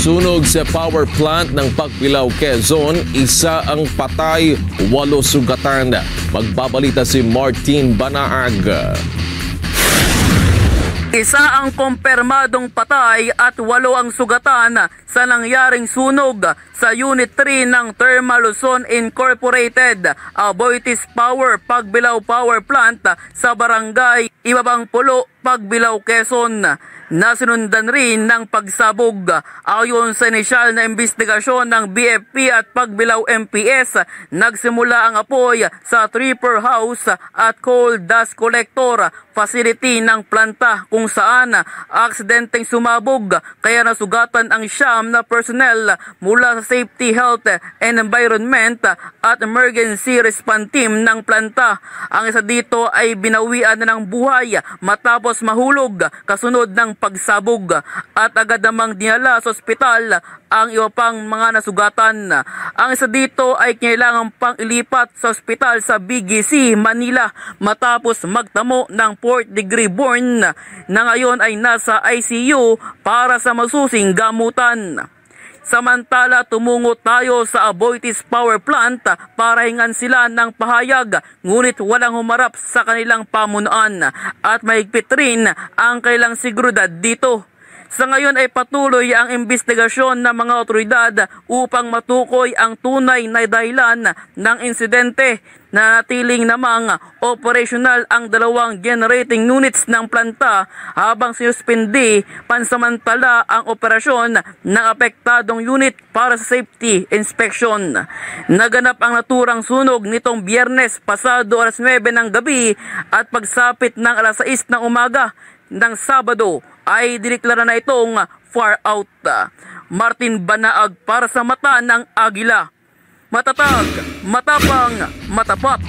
Sunog sa power plant ng Pagbilao, Quezon, isa ang patay, 8 sugatan. Magbabalita si Martin Banaag. Isa ang kumpirmadong patay at 8 ang sugatan sa nangyaring sunog sa Unit 3 ng Thermal Luzon Incorporated, Aboitiz Power Pagbilao Power Plant sa Barangay Ibabang Pulo, Pagbilao, Quezon. Nasinundan rin ng pagsabog. Ayon sa inisyal na investigasyon ng BFP at Pagbilao MPS, nagsimula ang apoy sa tripper house at coal dust collector facility ng planta kung saan aksidenteng sumabog kaya nasugatan ang 9 na personnel mula sa Safety, Health and Environment at Emergency Response Team ng planta. Ang isa dito ay binawian na ng buhay matapos mahulog kasunod ng pagsabog at agad namang dinala sa ospital ang iba pang mga nasugatan. Ang isa dito ay kailangang pang ilipat sa ospital sa BGC, Manila matapos magtamo ng 4th degree burn na ngayon ay nasa ICU para sa masusing gamutan. Samantala, tumungo tayo sa Aboitiz Power Plant para hingan sila ng pahayag ngunit walang humarap sa kanilang pamunuan at mahigpit rin ang kailang seguridad dito. Sa ngayon ay patuloy ang investigasyon ng mga otoridad upang matukoy ang tunay na dahilan ng insidente. Nanatiling namang operational ang 2 generating units ng planta habang sinuspindi pansamantala ang operasyon ng apektadong unit para sa safety inspection. Naganap ang naturang sunog nitong Biyernes pasado alas 9 ng gabi at pagsapit ng alas 6 ng umaga ng Sabado ay diniklara na itong far out. Martin Banaag para sa Mata ng Agila. Matatag, matapang, matapat.